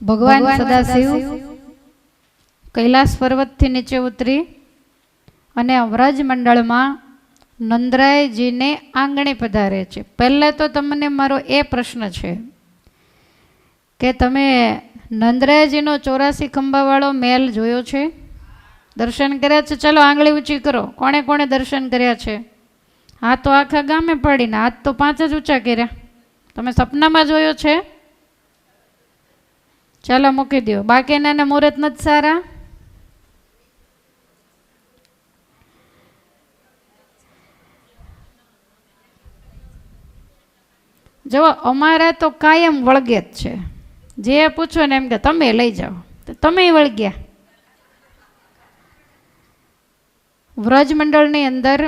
ભગવાન સદાશિવ કૈલાસ પર્વતથી નીચે ઉતરી અને વ્રજ મંડળમાં નંદરાયજીને આંગણે પધારે છે. પહેલાં તો તમને મારો એ પ્રશ્ન છે કે તમે નંદરાયજીનો 84 ખંભાવાળો મહેલ જોયો છે? દર્શન કર્યા છે? ચલો આંગળી ઊંચી કરો. કોણે કોણે દર્શન કર્યા છે? હા તો આખા ગામે પડીને હાથ તો 5 જ ઊંચા કર્યા. તમે સપનામાં જોયો છે? ચાલો મૂકી દો. બાકીના મુહૂર્ત નથી સારા? જો અમારા તો કાયમ વળગે જ છે. જે પૂછો ને એમ કે તમે લઈ જાઓ, તો તમે વળગ્યા. વ્રજ મંડળની અંદર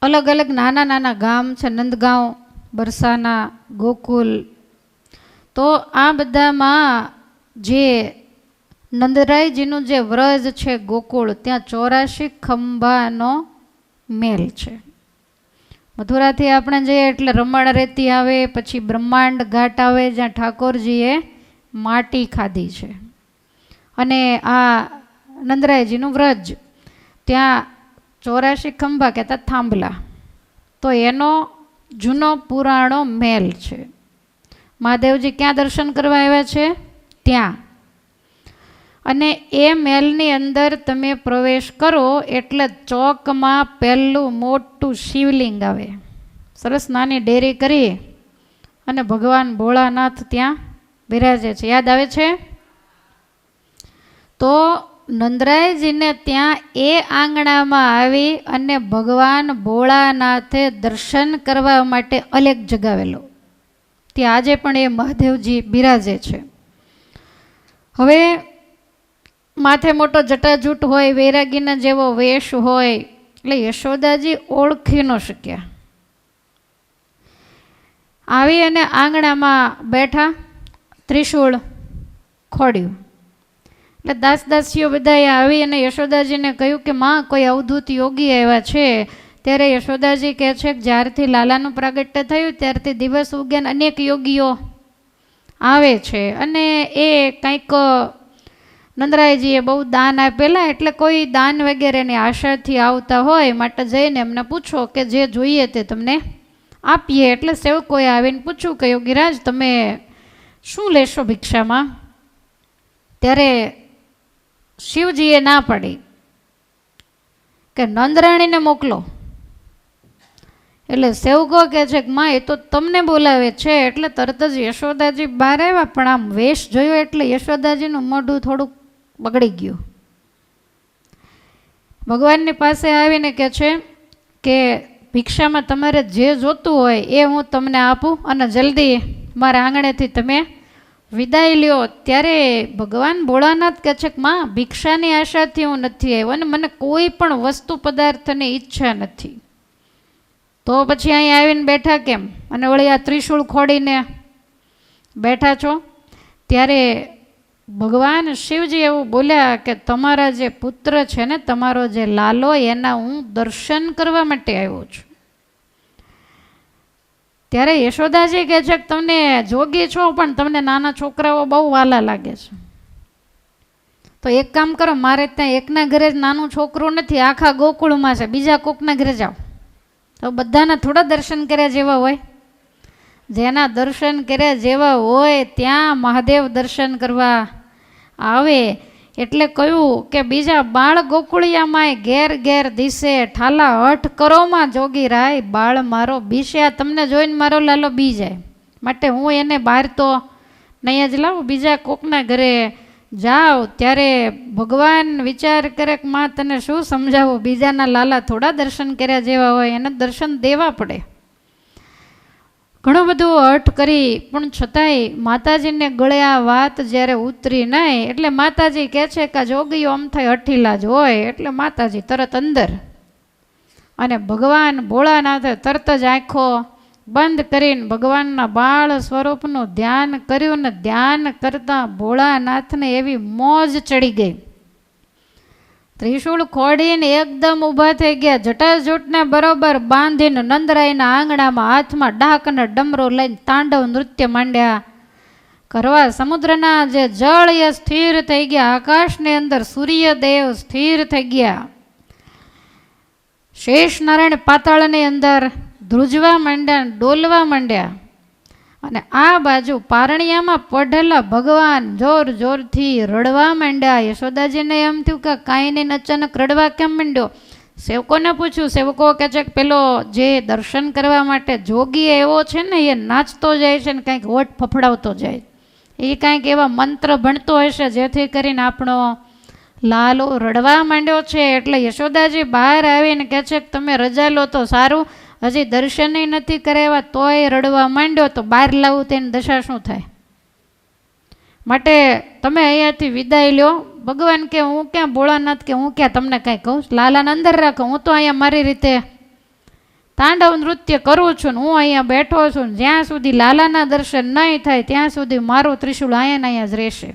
અલગ અલગ નાના નાના ગામ છે. નંદગાંવ, બરસાના, ગોકુલ. તો આ બધામાં જે નંદરાયજીનું જે વ્રજ છે ગોકુળ, ત્યાં 84 ખંભાનો મેલ છે. મથુરાથી આપણે જઈએ એટલે રમણ રેતી આવે, પછી બ્રહ્માંડ ઘાટ આવે જ્યાં ઠાકોરજીએ માટી ખાધી છે. અને આ નંદરાયજીનું વ્રજ, ત્યાં 84 ખંભા કહેતા થાંભલા. તો એનો જૂનો પુરાણો મેલ છે. મહાદેવજી ક્યાં દર્શન કરવા આવ્યા છે? ત્યાં. અને એ મહેલની અંદર તમે પ્રવેશ કરો એટલે ચોકમાં પહેલું મોટું શિવલિંગ આવે. સરસ નાની ડેરી કરી અને ભગવાન ભોળાનાથ ત્યાં બિરાજે છે. યાદ આવે છે? તો નંદરાયજીને ત્યાં એ આંગણામાં આવી અને ભગવાન ભોળાનાથે દર્શન કરવા માટે અલેખ જગાવેલો. ત્યાં આજે પણ એ મહાદેવજી બિરાજે છે. હવે માથે મોટો જટાજૂટ હોય, વૈરાગીના જેવો વેશ હોય, એટલે યશોદાજી ઓળખી ન શક્યા. આવી અને આંગણામાં બેઠા, ત્રિશૂળ ખોડ્યું. એટલે દાસદાસીઓ બધાએ આવી અને યશોદાજીને કહ્યું કે માં, કોઈ અવધૂત યોગી આવ્યા છે. ત્યારે યશોદાજી કહે છે કે જ્યારથી લાલાનું પ્રાગટ્ય થયું ત્યારથી દિવસ ઉગે અનેક યોગીઓ આવે છે. અને એ કંઈક નંદરાયજીએ બહુ દાન આપેલા, એટલે કોઈ દાન વગેરેની આશાથી આવતા હોય, માટે જઈને એમને પૂછો કે જે જોઈએ તે તમને આપીએ. એટલે સેવકોએ આવીને પૂછ્યું કે યોગીરાજ, તમે શું લેશો ભિક્ષામાં? ત્યારે શિવજીએ ના પાડી કે નંદરાણીને મોકલો. એટલે સેવકો કહે છે કે માં, એ તો તમને બોલાવે છે. એટલે તરત જ યશોદાજી બહાર આવ્યા, પણ આમ વેશ જોયો એટલે યશોદાજીનું મોઢું થોડુંક બગડી ગયું. ભગવાનની પાસે આવીને કહે છે કે ભિક્ષામાં તમારે જે જોતું હોય એ હું તમને આપું અને જલ્દી મારા આંગણેથી તમે વિદાય લ્યો. ત્યારે ભગવાન ભોળાનાથ કહે છે કે માં, ભિક્ષાની આશાથી હું નથી આવ્યો અને મને કોઈ પણ વસ્તુ પદાર્થની ઈચ્છા નથી. તો પછી અહીં આવીને બેઠા કેમ? અને વળી આ ત્રિશૂળ ખોડીને બેઠા છો? ત્યારે ભગવાન શિવજી એવું બોલ્યા કે તમારા જે પુત્ર છે ને, તમારો જે લાલો, એના હું દર્શન કરવા માટે આવ્યો છું. ત્યારે યશોદાજી કહે છે કે તમને જોગી છો, પણ તમને નાના છોકરાઓ બહુ વાલા લાગે છે. તો એક કામ કરો, મારે ત્યાં એકના ઘરે જ નાનું છોકરું નથી, આખા ગોકુળમાં છે. બીજા કોકના ઘરે જાઓ. તો બધાના થોડા દર્શન કર્યા જેવા હોય? જેના દર્શન કર્યા જેવા હોય ત્યાં મહાદેવ દર્શન કરવા આવે. એટલે કહ્યું કે બીજા બાળ ગોકુળિયામાંય ઘેર ઘેર દિશે, ઠાલા હઠ કરોમાં જોગી રાય, બાળ મારો બીશે. આ તમને જોઈને મારો લાલો બી જાય, માટે હું એને બહાર તો નહીં જ લાવું, બીજા કોકના ઘરે જાઓ. ત્યારે ભગવાન વિચાર કરે કે માં, તને શું સમજાવું? બીજાના લાલા થોડા દર્શન કર્યા જેવા હોય, એને દર્શન દેવા પડે. ઘણું બધું હઠ કરી, પણ છતાંય માતાજીને ગળે આ વાત જ્યારે ઉતરી નહીં, એટલે માતાજી કહે છે કે જોગીઓ આમ થઈ હઠીલા જ હોય. એટલે માતાજી તરત અંદર, અને ભગવાન ભોળાનાથે તરત જ આંખો બંધ કરીને ભગવાનના બાળ સ્વરૂપનું ધ્યાન કર્યું. ને ધ્યાન કરતાં ભોળાનાથને એવી મોજ ચડી ગઈ. ત્રિશૂળ ખોડીને એકદમ ઊભા થઈ ગયા, જટાજૂટને બરોબર બાંધીને નંદરાયના આંગણામાં હાથમાં ડાક અને ડમરો લઈને તાંડવ નૃત્ય માંડ્યા. કરવા સમુદ્રના જે જળ એ સ્થિર થઈ ગયા, આકાશની અંદર સૂર્યદેવ સ્થિર થઈ ગયા, શેષ નારાયણ પાતાળની અંદર ધ્રુજવા માંડ્યા, ડોલવા માંડ્યા. અને આ બાજુ પારણિયામાં પઢેલા ભગવાન જોર જોરથી રડવા માંડ્યા. યશોદાજીને એમ થયું કે કાંઈ નહીં, અચાનક રડવા કેમ માંડ્યો? સેવકોને પૂછ્યું. સેવકો કહે છે કે પેલો જે દર્શન કરવા માટે જોગી એવો છે ને, એ નાચતો જાય છે ને કાંઈક વટ ફફડાવતો જાય, એ કાંઈક એવા મંત્ર ભણતો હશે જેથી કરીને આપણો લાલો રડવા માંડ્યો છે. એટલે યશોદાજી બહાર આવીને કહે છે કે તમે રજા લો તો સારું, હજી દર્શનય નથી કરાવ્યા તોય રડવા માંડ્યો, તો બહાર લાવું તેની દશા શું થાય? માટે તમે અહીંયાથી વિદાય લ્યો. ભગવાન કે હું ક્યાં ભોળાનાથ કે હું ક્યાં તમને કાંઈ કહું? લાલાને અંદર રાખો, હું તો અહીંયા મારી રીતે તાંડવ નૃત્ય કરું છું ને હું અહીંયા બેઠો છું. જ્યાં સુધી લાલાના દર્શન નહીં થાય ત્યાં સુધી મારું ત્રિશુળ અહીંયા ને અહીંયા જ રહેશે.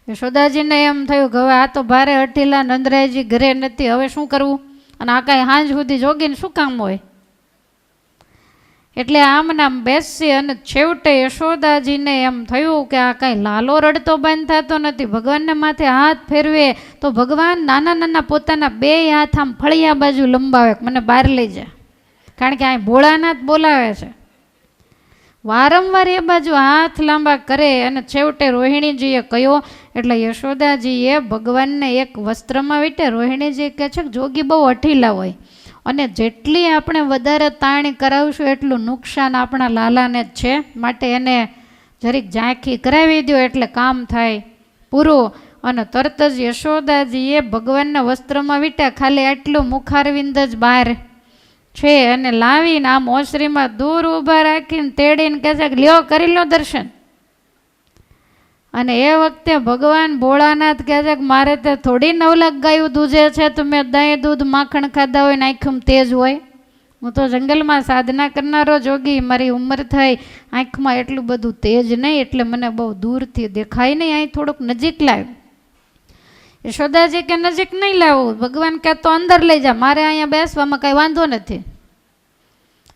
યશોદાજીને એમ થયું કે હવે આ તો ભારે હઠીલા, નંદરાયજી ઘરે નથી, હવે શું કરવું? અને આ કાંઈ સાંજ સુધી જોગીને શું કામ હોય? એટલે આમ નામ બેસી અને છેવટે યશોદાજીને એમ થયું કે આ કાંઈ લાલો રડતો બંધ થતો નથી. ભગવાનને માથે હાથ ફેરવે તો ભગવાન નાના નાના પોતાના બે હાથ આમ ફળિયા બાજુ લંબાવે, મને બહાર લઈ જાય. કારણ કે આ ભોળાનાથ બોલાવે છે. વારંવાર એ બાજુ હાથ લાંબા કરે અને છેવટે રોહિણીજીએ કહ્યું. એટલે યશોદાજીએ ભગવાનને એક વસ્ત્રમાં વીટે. રોહિણીજી કહે છે કે જોગી બહુ અઠીલા હોય અને જેટલી આપણે વધારે તાણી કરાવશું એટલું નુકસાન આપણા લાલાને જ છે, માટે એને જરીક ઝાંખી કરાવી દો એટલે કામ થાય પૂરું. અને તરત જ યશોદાજીએ ભગવાનના વસ્ત્રમાં વીટા, ખાલી આટલું મુખારવિંદ જ બહાર છે અને લાવીને આમ ઓસરીમાં દૂર ઊભા રાખીને તેડીને કહે છે કે લ્યો કરી લો દર્શન. અને એ વખતે ભગવાન ભોળાનાથ કહે છે કે મારે તે થોડી નવલખ ગાયું દૂધે છે, તો મેં દહીં દૂધ માખણ ખાધા હોય ને આંખમાં તેજ હોય? હું તો જંગલમાં સાધના કરનારો જોગી, મારી ઉંમર થઈ, આંખમાં એટલું બધું તેજ નહીં, એટલે મને બહુ દૂરથી દેખાય નહીં, અહીં થોડુંક નજીક લાવ્યું. યશોદાજી કે નજીક નહીં લાવું. ભગવાન કહે તો અંદર લઈ જા, મારે અહીંયા બેસવામાં કાંઈ વાંધો નથી.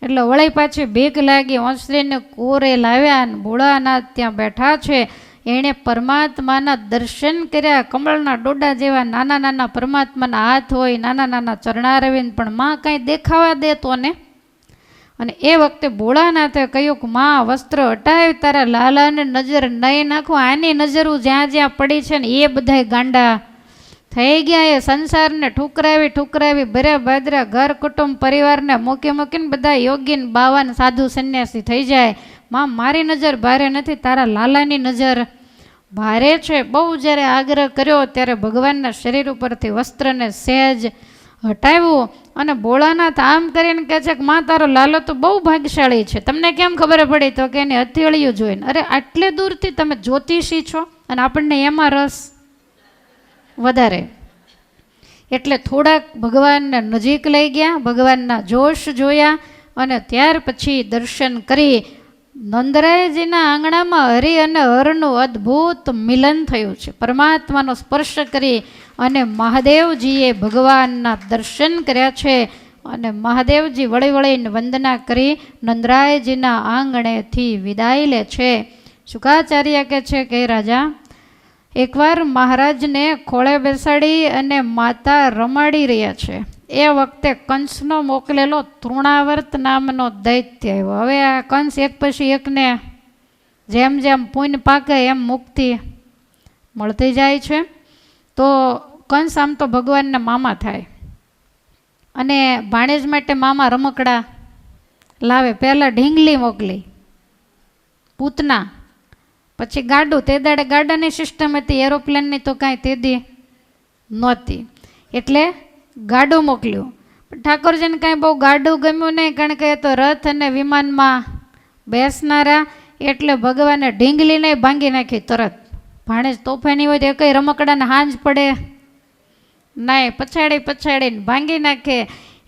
એટલે વળી પાછી ભીખ લાગી, ઓસરીને કોરે લાવ્યા અને ભોળાનાથ ત્યાં બેઠા છે. એણે પરમાત્માના દર્શન કર્યા. કમળના ડોડા જેવા નાના નાના પરમાત્માના હાથ હોય, નાના નાના ચરણારવિંદ, પણ માં કાંઈ દેખાવા દેતો ને. અને એ વખતે ભોળાનાથે કહ્યું કે માં વસ્ત્ર હટાવી, તારા લાલાને નજર નહીં નાખો. આની નજરું જ્યાં જ્યાં પડી છે ને એ બધાય ગાંડા થઈ ગયા. એ સંસારને ઠુકરાવી ઠુકરાવી ભરે બાદરા ઘર કુટુંબ પરિવારને મૂકી મૂકીને બધા યોગીન બાવાન સાધુ સંન્યાસી થઈ જાય. માં મારી નજર ભારે નથી, તારા લાલાની નજર ભારે છે. બહુ જ્યારે આગ્રહ કર્યો ત્યારે ભગવાનના શરીર ઉપરથી વસ્ત્રને સહેજ હટાવ્યું. અને ભોળાનાથ આમ કરીને કહે છે કે માં તારો લાલો તો બહુ ભાગ્યશાળી છે, તમને કેમ ખબર પડી? તો કે એની હથેળીઓ જોઈને. અરે આટલે દૂરથી તમે જ્યોતિષી છો અને આપણને એમાં રસ વધારે. એટલે થોડાક ભગવાનને નજીક લઈ ગયા, ભગવાનના જોશ જોયા અને ત્યાર પછી દર્શન કરી નંદરાયજીના આંગણામાં હરિ અને હરનું અદ્ભુત મિલન થયું છે. પરમાત્માનો સ્પર્શ કરી અને મહાદેવજીએ ભગવાનના દર્શન કર્યા છે. અને મહાદેવજી વળી વળીને વંદના કરી નંદરાયજીના આંગણેથી વિદાય લે છે. શુકાચાર્ય કહે છે કે રાજા, એકવાર મહારાજને ખોળે બેસાડી અને માતા રમાડી રહ્યા છે. એ વખતે કંસનો મોકલેલો તૃણાવર્ત નામનો દૈત્ય આવ્યો. હવે આ કંસ એક પછી એકને જેમ જેમ પુણ્ય પાકે એમ મુક્તિ મળતી જાય છે. તો કંસ આમ તો ભગવાનના મામા થાય અને ભાણેજ માટે મામા રમકડા લાવે. પહેલાં ઢીંગલી મોકલી, પૂતના, પછી ગાડું. તે દાડે ગાડાની સિસ્ટમ હતી, એરોપ્લેનની તો કાંઈ તેદી નહોતી, એટલે ગાડું મોકલ્યું. પણ ઠાકોરજીને કાંઈ બહુ ગાડું ગમ્યું નહીં, કારણ કે એ તો રથ અને વિમાનમાં બેસનારા. એટલે ભગવાને ઢીંગલીને ભાંગી નાખી તરત. ભાણેજ તોફાની હોય તો એ કંઈ રમકડાને હાંજ પડે નહીં, પછાડીને ભાંગી નાખે.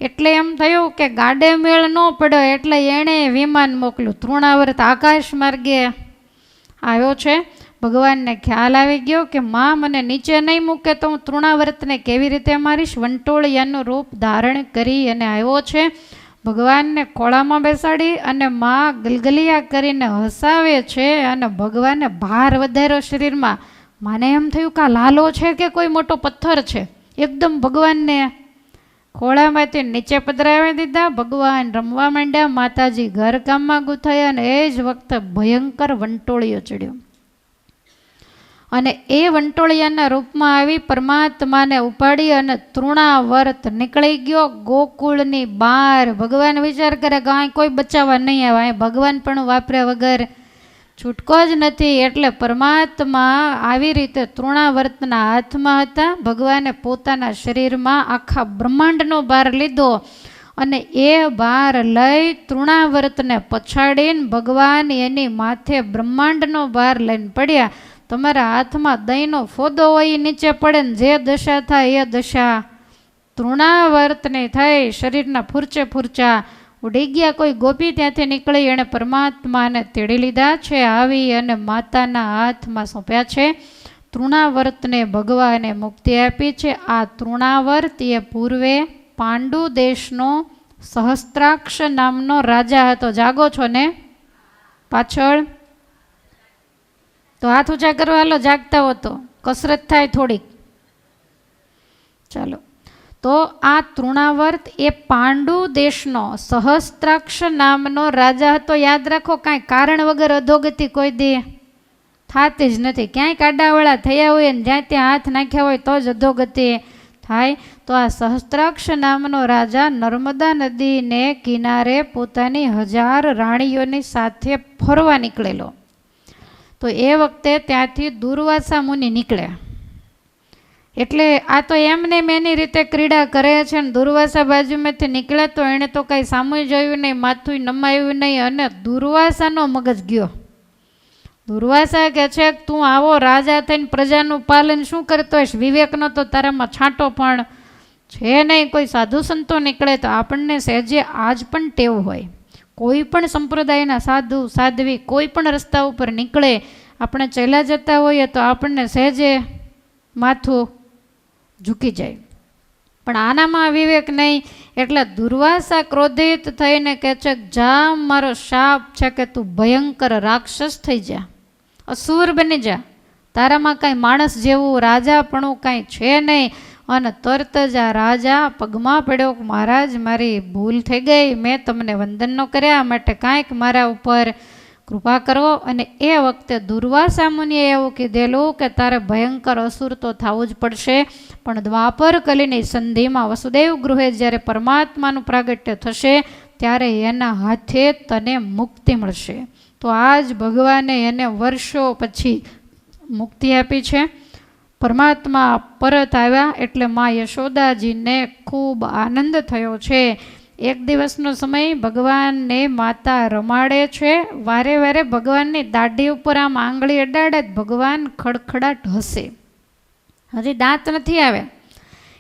એટલે એમ થયું કે ગાડે મેળ ન પડ્યો, એટલે એણે વિમાન મોકલ્યું. તૃણાવર્ત આકાશ માર્ગે આવ્યો છે. ભગવાનને ખ્યાલ આવી ગયો કે માં મને નીચે નહીં મૂકે તો હું તૃણાવર્તને કેવી રીતે મારીશ. વંટોળિયાનું રૂપ ધારણ કરી અને આવ્યો છે. ભગવાનને ખોળામાં બેસાડી અને માં ગલગલિયા કરીને હસાવે છે અને ભગવાને ભાર વધાર્યો શરીરમાં. માને એમ થયું કે આ લાલો છે કે કોઈ મોટો પથ્થર છે. એકદમ ભગવાનને ખોળામાંથી નીચે પધરાવી દીધા. ભગવાન રમવા માંડ્યા. માતાજી ઘરકામમાં ગૂંથાયા અને એ જ વખતે ભયંકર વંટોળિયો ચડ્યો અને એ વંટોળિયાના રૂપમાં આવી પરમાત્માને ઉપાડી અને તૃણાવર્ત નીકળી ગયો ગોકુળની બહાર. ભગવાન વિચાર કરે કે અહીં કોઈ બચાવવા નહીં આવે, અહીં ભગવાન પણ વાપર્યા વગર છૂટકો જ નથી. એટલે પરમાત્મા આવી રીતે તૃણાવર્તના હાથમાં હતા. ભગવાને પોતાના શરીરમાં આખા બ્રહ્માંડનો ભાર લીધો અને એ ભાર લઈ તૃણાવર્તને પછાડીને ભગવાન એની માથે બ્રહ્માંડનો ભાર લઈને પડ્યા. તમારા હાથમાં દહીંનો ફોદો હોય એ નીચે પડે ને જે દશા થાય એ દશા તૃણાવર્તની થઈ. શરીરના ફૂરચે ફૂરચા ઉડી ગયા. કોઈ ગોપી ત્યાંથી નીકળી એણે પરમાત્માને તેડી લીધા છે. આવી અને માતાના હાથમાં સોંપ્યા છે. તૃણાવર્તને ભગવાને મુક્તિ આપી છે. આ તૃણાવર્ત એ પૂર્વે પાંડુ દેશનો સહસ્ત્રાક્ષ નામનો રાજા હતો. જાગો છો ને પાછળ? તો હાથ ઊંચા કરવા હાલો, જાગતા હો તો કસરત થાય થોડીક. ચાલો, તો આ તૃણાવર્ત એ પાંડુ દેશનો સહસ્ત્રાક્ષ નામનો રાજા હતો. યાદ રાખો, કાંઈ કારણ વગર અધોગતિ કોઈ દે થતી જ નથી. ક્યાંય કાડાવાળા થયા હોય ને જ્યાં ત્યાં હાથ નાખ્યા હોય તો જ અધોગતિ થાય. તો આ સહસ્ત્રાક્ષ નામનો રાજા નર્મદા નદીને કિનારે પોતાની 1000 રાણીઓની સાથે ફરવા નીકળેલો. તો એ વખતે ત્યાંથી દુર્વાસા મુનિ નીકળ્યા. એટલે આ તો એમને એની રીતે ક્રીડા કરે છે ને દુર્વાસા બાજુમાંથી નીકળ્યા તો એણે તો કાંઈ સામું જોયું નહીં, માથું નમાયું નહીં અને દુર્વાસાનો મગજ ગયો. દુર્વાસા કહે છે કે તું આવો રાજા થઈને પ્રજાનું પાલન શું કરતો હોઈશ? વિવેકનો તો તારામાં છાંટો પણ છે નહીં. કોઈ સાધુ સંતો નીકળે તો આપણને સહેજે આજ પણ ટેવ હોય, કોઈ પણ સંપ્રદાયના સાધુ સાધ્વી કોઈ પણ રસ્તા ઉપર નીકળે, આપણે ચાલ્યા જતા હોઈએ તો આપણને સહેજે માથું ઝૂકી જાય. પણ આનામાં વિવેક નહીં. એટલે દુર્વાસા ક્રોધિત થઈને કહે છે જા, મારો શાપ છે કે તું ભયંકર રાક્ષસ થઈ જા, અસુર બની જા. તારામાં કાંઈ માણસ જેવું રાજાપણું કાંઈ છે નહીં. અને તરત જ આ રાજા પગમાં પડ્યો, મહારાજ મારી ભૂલ થઈ ગઈ, મેં તમને વંદન ન કર્યા, માટે કાંઈક મારા ઉપર કૃપા કરો. અને એ વખતે દુર્વાસા મુનિએ એવું કીધેલું કે તારે ભયંકર અસુર તો થવું જ પડશે, પણ દ્વાપર કલીની સંધિમાં વસુદેવ ગૃહે જ્યારે પરમાત્માનું પ્રાગટ્ય થશે ત્યારે એના હાથે તને મુક્તિ મળશે. તો આજ ભગવાને એને વર્ષો પછી મુક્તિ આપી છે. પરમાત્મા પરત આવ્યા એટલે મા યશોદાજીને ખૂબ આનંદ થયો છે. એક દિવસનો સમય ભગવાનને માતા રમાડે છે. વારે વારે ભગવાનની દાઢી ઉપર આમ આંગળી અડાડે ભગવાન ખડખડાટ હસે. હજી દાંત નથી આવે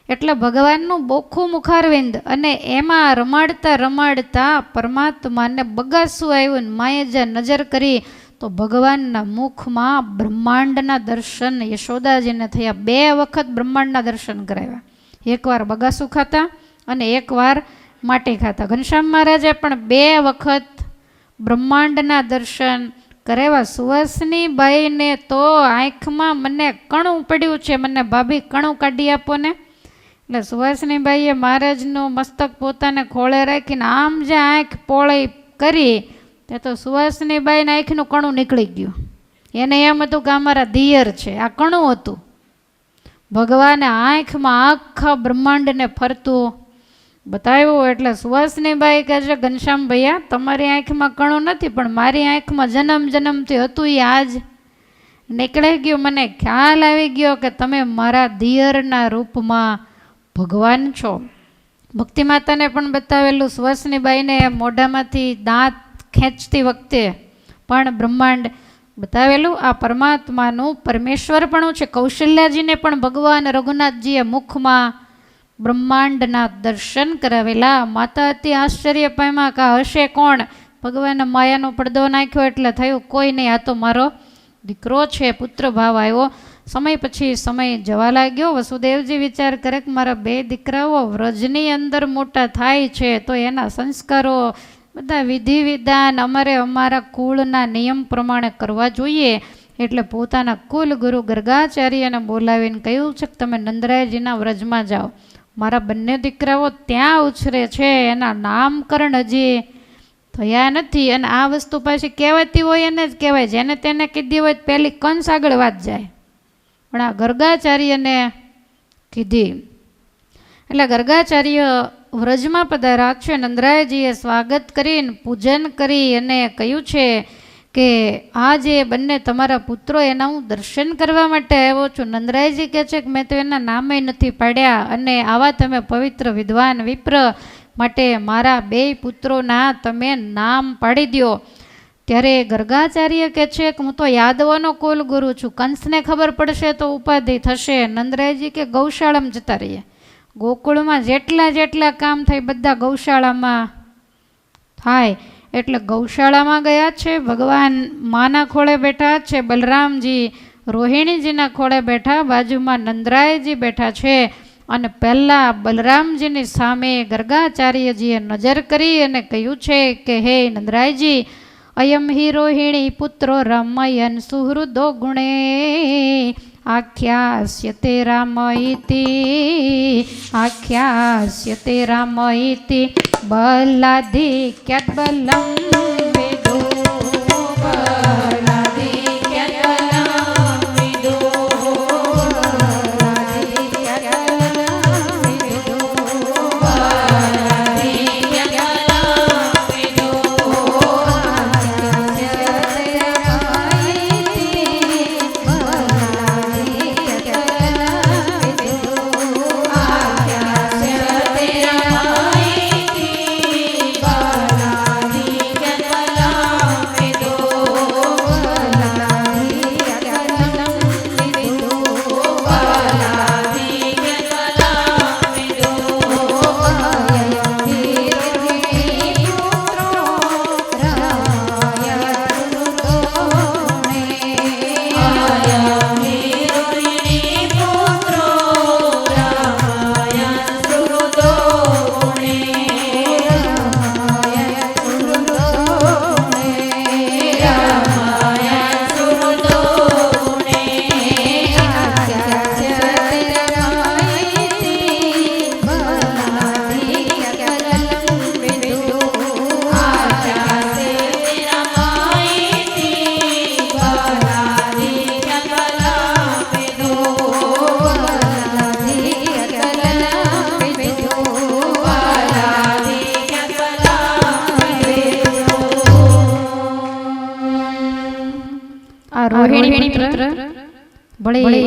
એટલે ભગવાનનું બોખું મુખારવિંદ અને એમાં રમાડતા રમાડતા પરમાત્માને બગાસું આવ્યું. માએ જે નજર કરી તો ભગવાનના મુખમાં બ્રહ્માંડના દર્શન યશોદાજીને થયા. 2 વખત બ્રહ્માંડના દર્શન કરાવ્યા. એકવાર બગાસું ખાતા અને એકવાર માટી ખાતા. ઘનશ્યામ મહારાજે પણ 2 વખત બ્રહ્માંડના દર્શન કરાવ્યા. સુવાસની બાઈને તો આંખમાં મને કણું પડ્યું છે, મને ભાભી કણું કાઢી આપો ને. એટલે સુવાસની બાઈએ મહારાજનું મસ્તક પોતાને ખોળે રાખીને આમ જે આંખ પોળી કરી તે તો સુવાસની બાઈને આંખનું કણું નીકળી ગયું. એને એમ હતું કે અમારા દિયર છે, આ કણું હતું. ભગવાને આંખમાં આખા બ્રહ્માંડને ફરતું બતાવ્યું. એટલે સુવાસની બાઈ કહે છે ઘનશ્યામ ભૈયા તમારી આંખમાં કણું નથી, પણ મારી આંખમાં જન્મ જન્મથી હતું એ આજ નીકળી ગયું. મને ખ્યાલ આવી ગયો કે તમે મારા દિયરના રૂપમાં ભગવાન છો. ભક્તિ માતાને પણ બતાવેલું. સુવાસની બાઈને મોઢામાંથી દાંત ખેંચતી વખતે પણ બ્રહ્માંડ બતાવેલું. આ પરમાત્માનું પરમેશ્વરપણું છે. કૌશલ્યાજીને પણ ભગવાન રઘુનાથજીએ મુખમાં બ્રહ્માંડના દર્શન કરાવેલા. માતા અતિ આશ્ચર્ય પામ્યા કે હશે કોણ? ભગવાને માયાનો પડદો નાખ્યો એટલે થયું કોઈ નહીં, આ તો મારો દીકરો છે. પુત્ર ભાવ આવ્યો. સમય પછી સમય જવા લાગ્યો. વસુદેવજી વિચાર કરે કે મારા 2 દીકરાઓ વ્રજની અંદર મોટા થાય છે તો એના સંસ્કારો બધા વિધિ વિધાન અમારા કુળના નિયમ પ્રમાણે કરવા જોઈએ. એટલે પોતાના કુલ ગુરુ ગર્ગાચાર્યને બોલાવીને કહ્યું છે કે તમે નંદરાયજીના વ્રજમાં જાઓ. મારા બંને દીકરાઓ ત્યાં ઉછરે છે, એના નામકરણ હજી થયા નથી. અને આ વસ્તુ પાછી કહેવાતી હોય એને જ કહેવાય, જેને તેને કીધી હોય પહેલી કંસ આગળ વાત જાય. પણ આ ગર્ગાચાર્યને કીધી. એટલે ગર્ગાચાર્ય વ્રજમાં પધાર્યા છે. નંદરાયજીએ સ્વાગત કરીને પૂજન કરી અને કહ્યું છે કે આ જે બંને તમારા પુત્રો એના હું દર્શન કરવા માટે આવ્યો છું. નંદરાયજી કહે છે કે મેં તો એના નામે નથી પાડ્યા, અને આવા તમે પવિત્ર વિદ્વાન વિપ્ર માટે મારા 2 પુત્રોના તમે નામ પાડી દો. ત્યારે ગર્ગાચાર્ય કહે છે કે હું તો યાદવોનો કુલ ગુરુ છું, કંસને ખબર પડશે તો ઉપાધિ થશે. નંદરાયજી કે ગૌશાળામાં જતા રહીએ, ગોકુળમાં જેટલા કામ થાય બધા ગૌશાળામાં થાય. એટલે ગૌશાળામાં ગયા છે. ભગવાન માના ખોળે બેઠા છે, બલરામજી રોહિણીજીના ખોળે બેઠા, બાજુમાં નંદરાયજી બેઠા છે. અને પહેલાં બલરામજીની સામે ગર્ગાચાર્યજીએ નજર કરી અને કહ્યું છે કે હે નંદરાયજી, અયમ હિ રોહિણી પુત્રો રમયન સુહૃદો ગુણે આખ્યાસ્યતે રામઈતિ આખ્યાસ્યતે રામઈતિ બલાધિક્યત બલમ વિદો બલાધિક્યત બલમ વિદો બલાધિક્યત બલમ વિદો બલાધિક્યત બલમ વિદો રોહિણી પુત્ર ભલે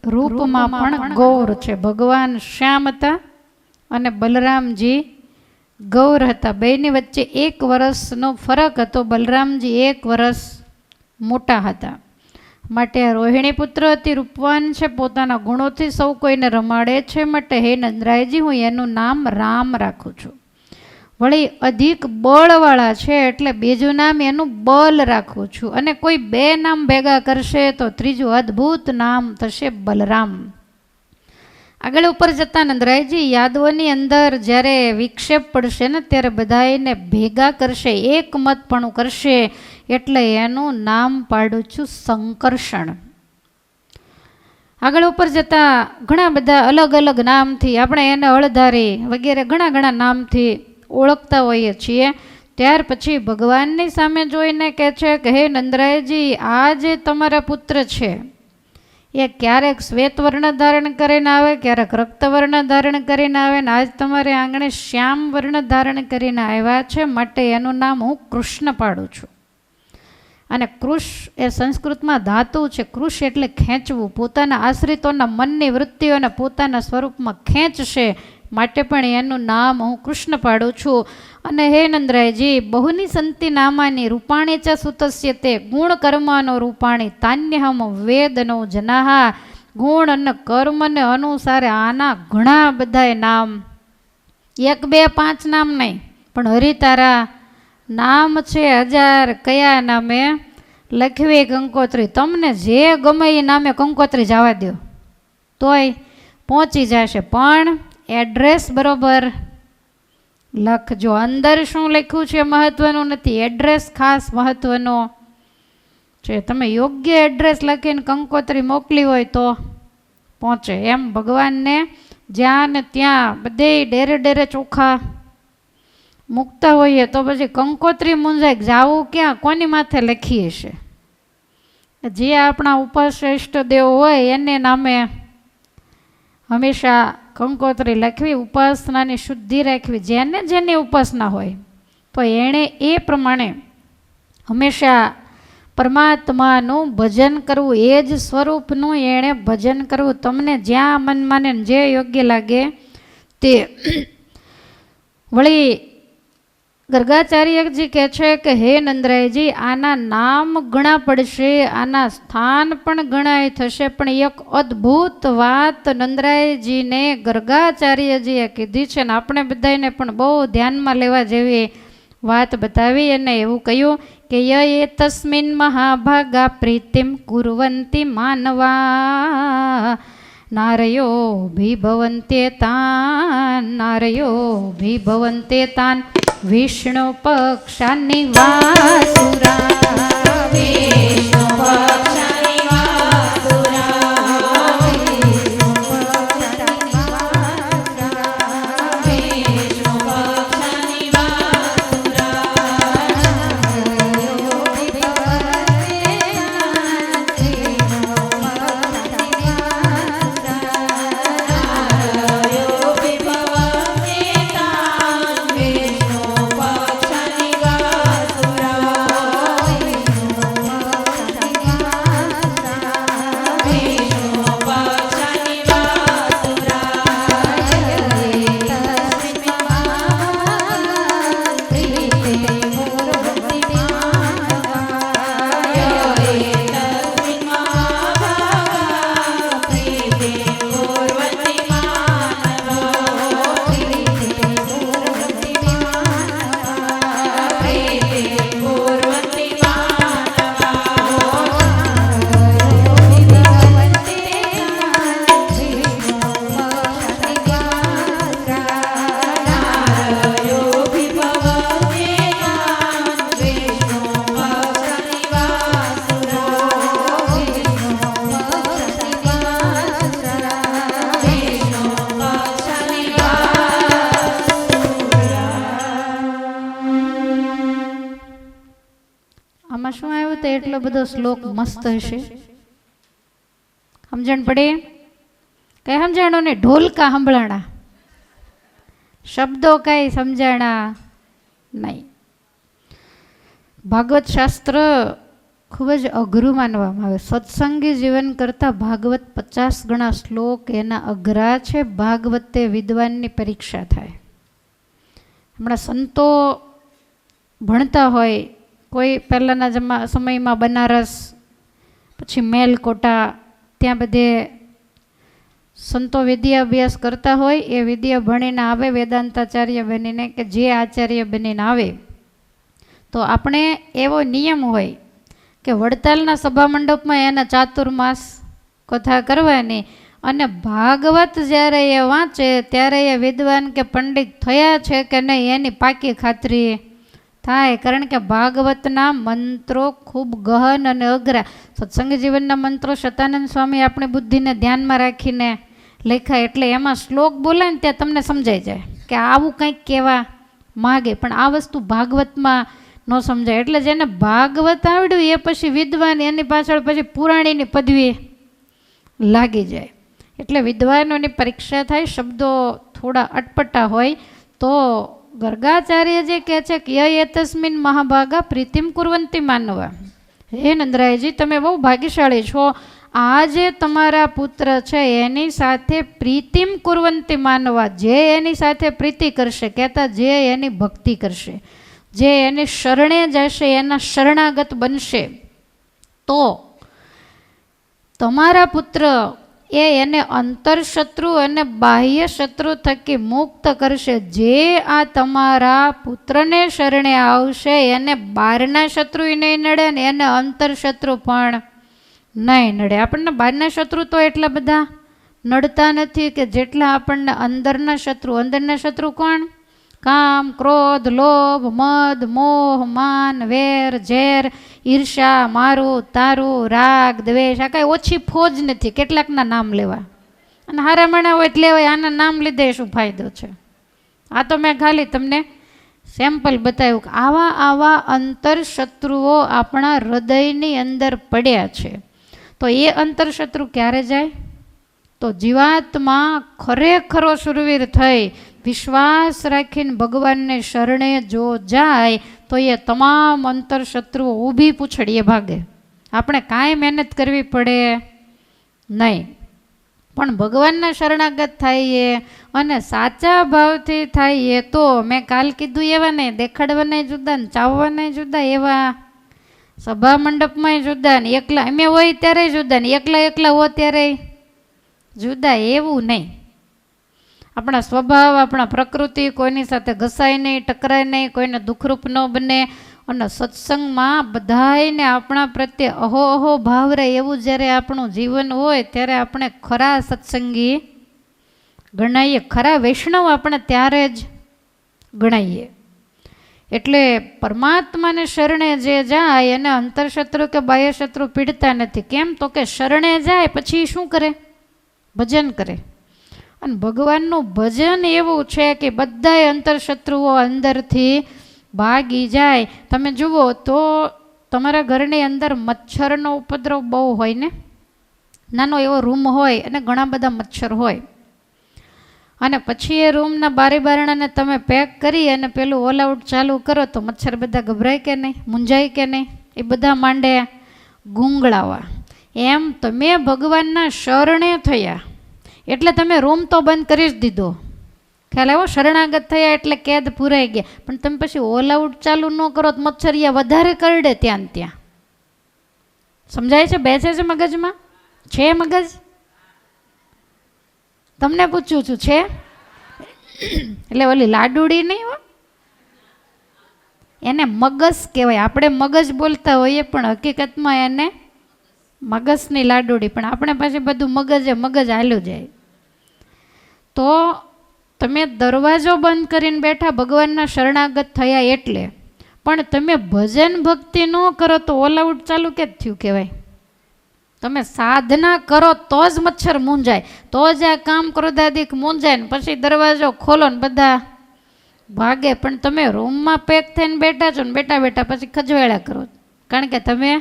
રૂપમાં પણ ગૌર છે. ભગવાન શ્યામ હતા અને બલરામજી ગૌર હતા. બેની વચ્ચે 1 વર્ષનો ફરક હતો. બલરામજી 1 વર્ષ મોટા હતા. માટે રોહિણી પુત્ર અતિ રૂપવાન છે, પોતાના ગુણોથી સૌ કોઈને રમાડે છે. માટે હે નંદરાયજી, હું એનું નામ રામ રાખું છું. વળી અધિક બળવાળા છે એટલે બીજું નામ એનું બલ રાખું છું. અને કોઈ 2 નામ ભેગા કરશે તો ત્રીજું અદ્ભુત નામ થશે બલરામ. આગળ ઉપર જતા નંદરાયજી યાદવોની અંદર જ્યારે વિક્ષેપ પડશે ને ત્યારે બધાને ભેગા કરશે, એકમતપણું કરશે. એટલે એનું નામ પાડું છું સંકર્ષણ. આગળ ઉપર જતા ઘણા બધા અલગ અલગ નામથી આપણે એને હળધારી વગેરે ઘણા નામથી ઓળખતા હોઈએ છીએ. ત્યાર પછી ભગવાનની સામે જોઈને કહે છે કે હે નંદરાયજી, આ જે તમારા પુત્ર છે એ ક્યારેક શ્વેત વર્ણ ધારણ કરીને આવે, ક્યારેક રક્તવર્ણ ધારણ કરીને આવે, ને આજ તમારે આંગણે શ્યામ વર્ણ ધારણ કરીને આવ્યા છે. માટે એનું નામ હું કૃષ્ણ પાડું છું. અને કૃષ એ સંસ્કૃતમાં ધાતુ છે. કૃષ એટલે ખેંચવું, પોતાના આશ્રિતોના મનની વૃત્તિઓને પોતાના સ્વરૂપમાં ખેંચશે. માટે પણ એનું નામ હું કૃષ્ણ પાડું છું. અને હે નંદરાયજી, બહુની સંતિ નામાની રૂપાણી ચ સુતસ્ય તે ગુણ કર્મનો રૂપાણી તાન્યહમ વેદનો જનાહા. ગુણ અને કર્મને અનુસારે આના ઘણા બધા નામ, 1, 2, 5 નામ નહીં, પણ હરિતારા નામ છે 1000. કયા નામે? લખવી કંકોત્રી, તમને જે ગમે એ નામે કંકોત્રી જવા દો તોય પહોંચી જશે, પણ એડ્રેસ બરોબર લખજો. અંદર શું લખ્યું છે મહત્વનું નથી, એડ્રેસ ખાસ મહત્વનો છે. તમે યોગ્ય એડ્રેસ લખીને કંકોત્રી મોકલી હોય તો પહોંચે. એમ ભગવાનને જ્યાં ને ત્યાં બધે ડેરે ડેરે ચોખા મૂકતા હોઈએ તો પછી કંકોત્રી મૂંઝાય જાવું ક્યાં, કોની માથે લખીએ છે. જે આપણા ઉપાશ્રેષ્ઠ દેવ હોય એને નામે હંમેશા કંકોત્રી લખવી, ઉપાસનાની શુદ્ધિ રાખવી. જેને જેની ઉપાસના હોય તો એણે એ પ્રમાણે હંમેશા પરમાત્માનું ભજન કરવું, એ જ સ્વરૂપનું એણે ભજન કરવું. તમને જ્યાં મન માને જે યોગ્ય લાગે તે. વળી ગર્ગાચાર્યજી કહે છે કે હે નંદરાયજી, આના નામ ઘણા પડશે, આના સ્થાન પણ ઘણા થશે, પણ એક અદ્ભુત વાત નંદરાયજીને ગર્ગાચાર્યજીએ કીધી છે ને આપણે બધાને પણ બહુ ધ્યાનમાં લેવા જેવી વાત બતાવી. અને એવું કહ્યું કે યે તસ્મિન મહાભાગા પ્રીતિમ કુર્વંતિ માનવા નારયો ભિભવંતે તાન, નારયો ભિભવંતે તાન વિષ્ણુ પક્ષાનિ વાસુરા, વિષ્ણુ પક્ષાનિ વાસુરા, વિષ્ણુ પક્ષાનિ એટલો બધો શ્લોક મસ્ત હશે. સમજણ પડે? કઈ સમજાણો ને? ઢોલકા સંભળાણા, શબ્દો કઈ સમજાણા નહીં. ભાગવત શાસ્ત્ર ખૂબ જ અઘરું માનવામાં આવે. સત્સંગી જીવન કરતા ભાગવત 50 ગણા શ્લોક એના અઘરા છે. ભાગવતે વિદ્વાનની પરીક્ષા થાય. હમણાં સંતો ભણતા હોય, કોઈ પહેલાંના સમયમાં બનારસ, પછી મેલકોટા, ત્યાં બધે સંતો વિદ્યા અભ્યાસ કરતા હોય. એ વિદ્યા ભણીને આવે વેદાંતાચાર્ય બનીને, કે જે આચાર્ય બનીને આવે, તો આપણે એવો નિયમ હોય કે વડતાલના સભા મંડપમાં એના ચાતુર્માસ કથા કરવાની, અને ભાગવત જ્યારે એ વાંચે ત્યારે એ વિદ્વાન કે પંડિત થયા છે કે નહીં એની પાકી ખાતરી થાય. કારણ કે ભાગવતના મંત્રો ખૂબ ગહન અને અઘરા. સત્સંગી જીવનના મંત્રો શતાનંદ સ્વામી આપણી બુદ્ધિને ધ્યાનમાં રાખીને લખ્યા, એટલે એમાં શ્લોક બોલાય ને ત્યાં તમને સમજાઈ જાય કે આવું કંઈક કહેવા માગે, પણ આ વસ્તુ ભાગવતમાં ન સમજાય. એટલે જેને ભાગવત આવડ્યું એ પછી વિદ્વાન, એની પાછળ પછી પુરાણીની પદવી લાગી જાય. એટલે વિદ્વાનોની પરીક્ષા થાય. શબ્દો થોડા અટપટા હોય તો ગર્ગાચાર્યજી કહે છે કે યે તસ્મિન મહાભાગા પ્રીતિમ કુર્વંતિ માનવા. હે નંદરાયજી, તમે બહુ ભાગ્યશાળી છો. આ જે તમારા પુત્ર છે એની સાથે પ્રીતિમ કુર્વંતિ માનવા, જે એની સાથે પ્રીતિ કરશે, કહેતા જે એની ભક્તિ કરશે, જે એની શરણે જશે, એના શરણાગત બનશે, તો તમારા પુત્ર એને અંતરશત્રુ અને બાહ્ય શત્રુ થકી મુક્ત કરશે. જે આ તમારા પુત્રને શરણે આવશે એને બહારના શત્રુ નહીં નડે ને એને અંતરશત્રુ પણ નહીં નડે. આપણને બહારના શત્રુ તો એટલા બધા નડતા નથી કે જેટલા આપણને અંદરના શત્રુ. અંદરના શત્રુ કોણ? કામ, ક્રોધ, લોભ, મદ, મોહ, માન, વેર, ઝેર, ઈર્ષા, મારું, તારું, રાગ, દ્વેષ. આ કાંઈ ઓછી ફોજ નથી. કેટલાકના નામ લેવા અને હારા માણા હોય એટલે લેવાય. આના નામ લીધે શું ફાયદો છે? આ તો મેં ખાલી તમને સેમ્પલ બતાવ્યું કે આવા આવા અંતરશત્રુઓ આપણા હૃદયની અંદર પડ્યા છે. તો એ અંતરશત્રુ ક્યારે જાય? તો જીવાત્મા ખરેખરો શુરવીર થઈ વિશ્વાસ રાખીને ભગવાનને શરણે જો જાય તો એ તમામ અંતરશત્રુઓ ઊભી પૂછડીએ ભાગે. આપણે કાંઈ મહેનત કરવી પડે નહીં. પણ ભગવાનના શરણાગત થઈએ અને સાચા ભાવથી થઈએ તો મેં કાલ કીધું એવા નહીં દેખાડવાના જુદા ને ચાવવાના જુદા, એવા સભા મંડપમાં જુદા ને એકલા અમે હોય ત્યારે જુદા ને એકલા હો ત્યારે જુદા, એવું નહીં. આપણા સ્વભાવ, આપણા પ્રકૃતિ કોઈની સાથે ઘસાય નહીં, ટકરાય નહીં, કોઈને દુઃખરૂપ ન બને. અને સત્સંગમાં બધાને આપણા પ્રત્યે અહો ભાવ રહે એવું જ્યારે આપણું જીવન હોય ત્યારે આપણે ખરા સત્સંગી ગણાઈએ, ખરા વૈષ્ણવ આપણે ત્યારે જ ગણાઈએ. એટલે પરમાત્માને શરણે જે જાય એને અંતરશત્રુ કે બાહ્ય શત્રુ પીડતા નથી. કેમ? તો કે શરણે જાય પછી શું કરે? ભજન કરે. અને ભગવાનનું ભજન એવું છે કે બધાય અંતરશત્રુઓ અંદરથી ભાગી જાય. તમે જુઓ તો તમારા ઘરની અંદર મચ્છરનો ઉપદ્રવ બહુ હોય ને, નાનો એવો રૂમ હોય અને ઘણા બધા મચ્છર હોય અને પછી એ રૂમના બારી બારણાને તમે પેક કરી અને પેલું ઓલ આઉટ ચાલુ કરો તો મચ્છર બધા ગભરાય કે નહીં, મૂંઝાય કે નહીં? એ બધા માંડે ગુંગળાવા. એમ તમે ભગવાનના શરણે થયા એટલે તમે રૂમ તો બંધ કરી જ દીધો. ખ્યાલ આવ્યો? શરણાગત થયા એટલે કેદ પૂરાઈ ગયા. પણ તમે પછી ઓલ આઉટ ચાલુ ન કરો તો મચ્છરિયા વધારે કરડે ત્યાં ને ત્યાં. સમજાય છે? બેસે છે મગજમાં? છે મગજ? તમને પૂછું છું, છે? એટલે ઓલી લાડુડી નહીં હો, એને મગજ કહેવાય. આપણે મગજ બોલતા હોઈએ પણ હકીકતમાં એને મગજની લાડુડી. પણ આપણે પાછી બધું મગજ હાલ્યું જાય. તો તમે દરવાજો બંધ કરીને બેઠા ભગવાનના શરણાગત થયા એટલે, પણ તમે ભજન ભક્તિ ન કરો તો ઓલ આઉટ ચાલુ કે થયું કહેવાય? તમે સાધના કરો તો જ મચ્છર મૂંઝાય, તો જ આ કામ ક્રોધાદિક મૂંઝાય ને પછી દરવાજો ખોલો ને બધા ભાગે. પણ તમે રૂમમાં પેક થઈને બેઠા છો ને બેઠા પછી ખજવાળા કરો. કારણ કે તમે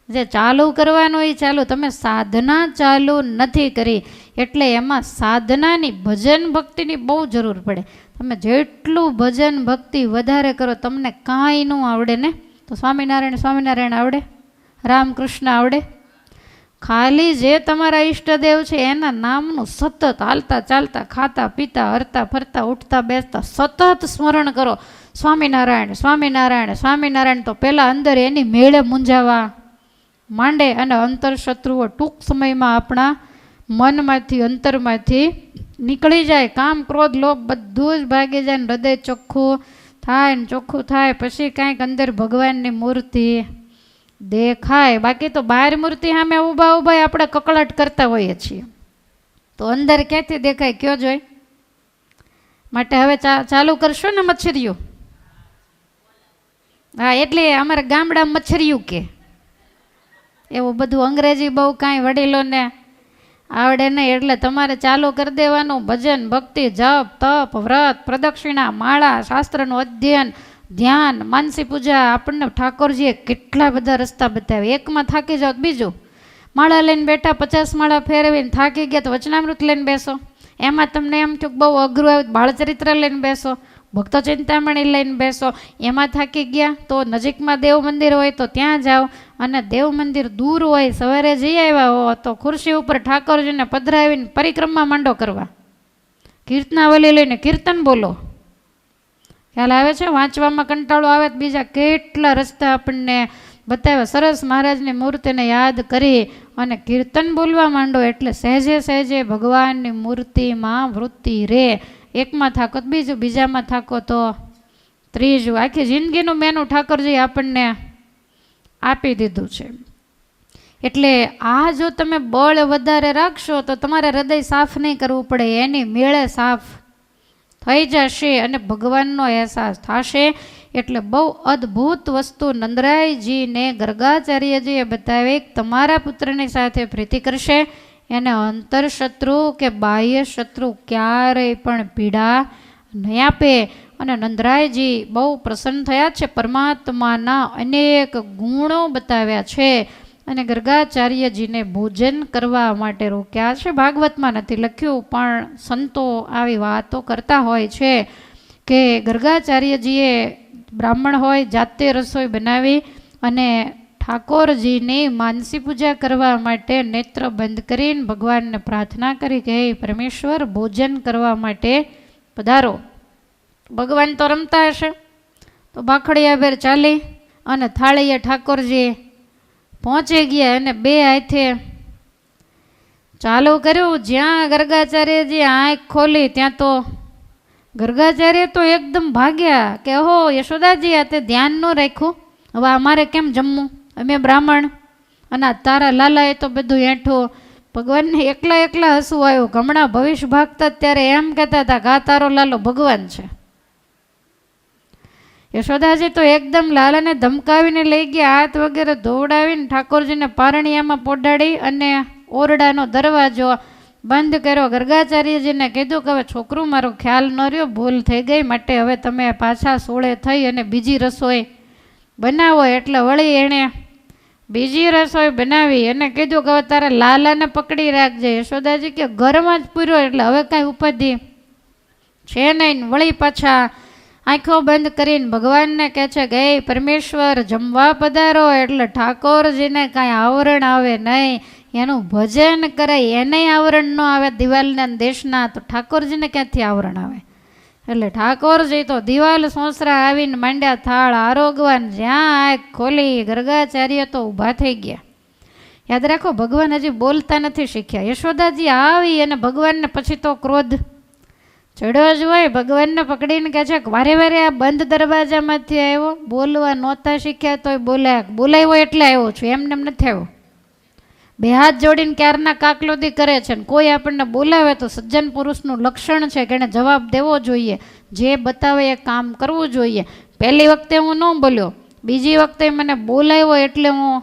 જે ચાલુ કરવાનું એ ચાલુ, તમે સાધના ચાલુ નથી કરી. એટલે એમાં સાધનાની ભજન ભક્તિની બહુ જરૂર પડે. તમે જેટલું ભજન ભક્તિ વધારે કરો તમને કાંઈ ન આવડે ને, તો સ્વામિનારાયણ આવડે, રામકૃષ્ણ આવડે. ખાલી જે તમારા ઈષ્ટદેવ છે એના નામનું સતત હાલતા ચાલતા ખાતા પીતા હરતા ફરતા ઉઠતા બેસતા સતત સ્મરણ કરો. સ્વામિનારાયણ. તો પહેલાં અંદર એની મેળે મૂંઝાવા માંડે અને અંતરશત્રુઓ ટૂંક સમયમાં આપણા મનમાંથી અંતરમાંથી નીકળી જાય. કામ ક્રોધ લોભ બધું જ ભાગી જાય ને હૃદય ચોખ્ખું થાય પછી કાંઈક અંદર ભગવાનની મૂર્તિ દેખાય. બાકી તો બહાર મૂર્તિ સામે ઊભા આપણે કકળાટ કરતા હોઈએ છીએ તો અંદર ક્યાંથી દેખાય? કયો જોઈ? માટે હવે ચાલુ કરશો ને મચ્છરિયું? હા, એટલે અમારા ગામડામાં મચ્છરિયું કે એવું બધું અંગ્રેજી બહુ કાંઈ વડીલોને આવડે નહીં. એટલે તમારે ચાલુ કરી દેવાનું ભજન ભક્તિ, જપ તપ વ્રત પ્રદક્ષિણા માળા શાસ્ત્રનું અધ્યયન ધ્યાન માનસી પૂજા. આપણને ઠાકોરજીએ કેટલા બધા રસ્તા બતાવ્યા. એકમાં થાકી જાઓ તો બીજું માળા લઈને બેઠા 50 માળા ફેરવીને થાકી ગયા તો વચનામૃત લઈને બેસો. એમાં તમને એમ થયું બહુ અઘરું આવ્યું બાળચરિત્ર લઈને બેસો, ભક્તો ચિંતામણી લઈને બેસો. એમાં થાકી ગયા તો નજીકમાં દેવ મંદિર હોય તો ત્યાં જાઓ, અને દેવ મંદિર દૂર હોય સવારે જઈ આવ્યા હો તો ખુરશી ઉપર ઠાકોરજીને પધરાવીને પરિક્રમા માંડો કરવા. કીર્તનાવલી લઈને કીર્તન બોલો. ખ્યાલ આવે છે? વાંચવામાં કંટાળો આવે તો બીજા કેટલા રસ્તા આપણને બતાવ્યા. સરસ મહારાજની મૂર્તિને યાદ કરી અને કીર્તન બોલવા માંડો એટલે સહેજે સહેજે ભગવાનની મૂર્તિમાં વૃત્તિ રે. એકમાં થાકો તો બીજું, બીજામાં થાકો તો ત્રીજું. આખી જિંદગીનું મેનુ ઠાકોરજી આપણને આપી દીધું છે. એટલે આ જો તમે બળ વધારે રાખશો તો તમારે હૃદય સાફ નહીં કરવું પડે, એની મેળે સાફ થઈ જશે અને ભગવાનનો અહેસાસ થશે. એટલે બહુ અદ્ભુત વસ્તુ નંદરાયજીને ગર્ગાચાર્યજીએ બતાવી. તમારા પુત્રની સાથે પ્રીતિ કરશે એને અંતર શત્રુ કે બાહ્ય શત્રુ ક્યારેય પણ પીડા નહીં આપે. અને નંદરાયજી બહુ પ્રસન્ન થયા છે, પરમાત્માના અનેક ગુણો બતાવ્યા છે અને ગર્ગાચાર્યજીને ભોજન કરવા માટે રોક્યા છે. ભાગવતમાં નથી લખ્યું પણ સંતો આવી વાતો કરતા હોય છે કે ગર્ગાચાર્યજીએ બ્રાહ્મણ હોય જાતે રસોઈ બનાવી અને ઠાકોરજીની માનસી પૂજા કરવા માટે નેત્ર બંધ કરીને ભગવાનને પ્રાર્થના કરી કે હે પરમેશ્વર ભોજન કરવા માટે પધારો. ભગવાન તો રમતા હશે તો બાખડિયા બેર ચાલી અને થાળીએ ઠાકોરજી પહોંચી ગયા અને બે હાથે ચાલુ કર્યું. જ્યાં ગર્ગાચાર્યજી આંખ ખોલી ત્યાં તો ગર્ગાચાર્ય તો એકદમ ભાગ્યા કે હો યશોદાજી આ તે ધ્યાન ન રાખ્યું, હવે અમારે કેમ જમવું, અમે બ્રાહ્મણ અને તારા લાલાએ તો બધું હેઠું. ભગવાનને એકલા એકલા હસવું આવ્યું. હમણાં ભવિષ્ય ભાગતા ત્યારે એમ કહેતા હતા કે આ તારો લાલો ભગવાન છે. યશોદાજી તો એકદમ લાલાને ધમકાવીને લઈ ગયા, હાથ વગેરે ધોવડાવીને ઠાકોરજીને પારણિયામાં પોડાડી અને ઓરડાનો દરવાજો બંધ કર્યો. ગર્ગાચાર્યજીને કીધું કે હવે છોકરું મારો ખ્યાલ ન રહ્યો, ભૂલ થઈ ગઈ, માટે હવે તમે પાછા સોળે થઈ અને બીજી રસોઈ બનાવો. એટલે વળી એણે બીજી રસોઈ બનાવી અને કીધું કે હવે તારે લાલાને પકડી રાખજે. યશોદાજી કે ઘરમાં જ પૂર્યો એટલે હવે કાંઈ ઉપાધિ છે નહીં. વળી પાછા આંખો બંધ કરીને ભગવાનને કહે છે કે હે પરમેશ્વર જમવા પધારો. એટલે ઠાકોરજીને કાંઈ આવરણ આવે નહીં, એનું ભજન કરે એને આવરણ ન આવે દિવાલના દેશના, તો ઠાકોરજીને ક્યાંથી આવરણ આવે. એટલે ઠાકોરજી તો દિવાલ સોસરા આવીને માંડ્યા થાળ આરોગવાન. જ્યાં આંખ ખોલી ગર્ગાચાર્ય તો ઊભા થઈ ગયા. યાદ રાખો ભગવાન હજી બોલતા નથી શીખ્યા. યશોદાજી આવી અને ભગવાનને પછી તો ક્રોધ ચડ્યો જ હોય. ભગવાનને પકડીને કહે છે કે વારે વારે આ બંધ દરવાજામાંથી આવ્યો, બોલવા નહોતા શીખ્યા તોય બોલાવ્યો એટલે આવ્યો છું, એમને એમ નથી આવ્યો. બે હાથ જોડીને ક્યારના કાકલોદી કરે છે ને કોઈ આપણને બોલાવે તો સજ્જન પુરુષનું લક્ષણ છે કે એને જવાબ દેવો જોઈએ, જે બતાવે એ કામ કરવું જોઈએ. પહેલી વખતે હું ન બોલ્યો, બીજી વખતે મને બોલાવ્યો એટલે હું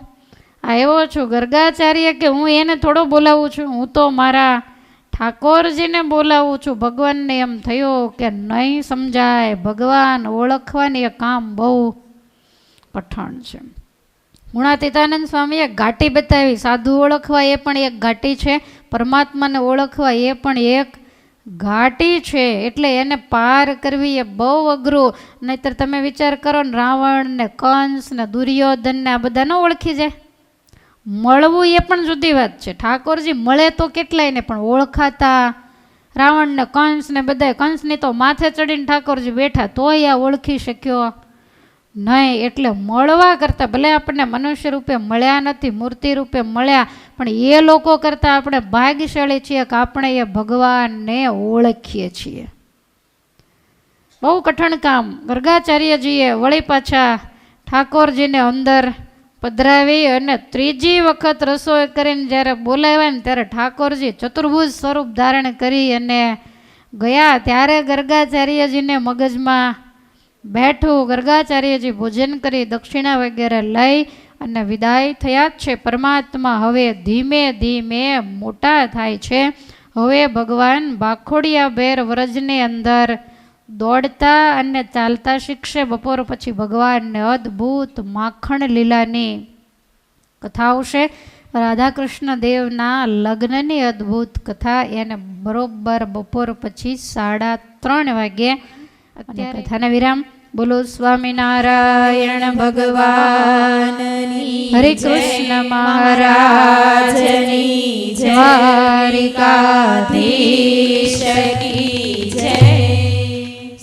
આવ્યો છું. ગર્ગાચાર્ય કે હું એને થોડો બોલાવું છું, હું તો મારા ઠાકોરજીને બોલાવું છું. ભગવાનને એમ થયો કે નહીં સમજાય, ભગવાન ઓળખવાની એ કામ બહુ કઠણ છે. ગુણાતીતાનંદ સ્વામીએ ઘાટી બતાવી. સાધુ ઓળખવા એ પણ એક ઘાટી છે, પરમાત્માને ઓળખવા એ પણ એક ઘાટી છે. એટલે એને પાર કરવી એ બહુ અઘરું. નહીતર તમે વિચાર કરો ને રાવણ ને કંસ ને દુર્યોધન ને આ બધા ન ઓળખી જાય. મળવું એ પણ જુદી વાત છે. ઠાકોરજી મળે તો કેટલાય ને પણ ઓળખાતા રાવણ ને કંસ ને બધા, કંસની તો માથે ચડીને ઠાકોરજી બેઠા તોય આ ઓળખી શક્યો નહીં. એટલે મળવા કરતાં ભલે આપણને મનુષ્ય રૂપે મળ્યા નથી, મૂર્તિ રૂપે મળ્યા, પણ એ લોકો કરતાં આપણે ભાગ્યશાળી છીએ કે આપણે એ ભગવાનને ઓળખીએ છીએ. બહુ કઠણ કામ. ગર્ગાચાર્યજીએ વળી પાછા ઠાકોરજીને અંદર પધરાવી અને ત્રીજી વખત રસોઈ કરીને જ્યારે બોલાવ્યા ને ત્યારે ઠાકોરજી ચતુર્ભુજ સ્વરૂપ ધારણ કરી અને ગયા. ત્યારે ગર્ગાચાર્યજીને મગજમાં બેઠું. ગર્ગાચાર્યજી ભોજન કરી દક્ષિણા વગેરે લઈ અને વિદાય થયા જ છે. પરમાત્મા હવે ધીમે ધીમે મોટા થાય છે. હવે ભગવાન બાખોડિયા બેર વ્રજની અંદર દોડતા અને ચાલતા શીખશે. બપોર પછી ભગવાનને અદ્ભુત માખણ લીલાની કથા આવશે. રાધા કૃષ્ણ દેવના લગ્નની અદ્ભુત કથા, એને બરોબર બપોર પછી 3:30 વાગે. અત્યારે કથાને વિરામ. બોલો સ્વામિનારાયણ ભગવાનની, હરે કૃષ્ણ મહારાજની જય, દ્વારિકાધીશ કી જય.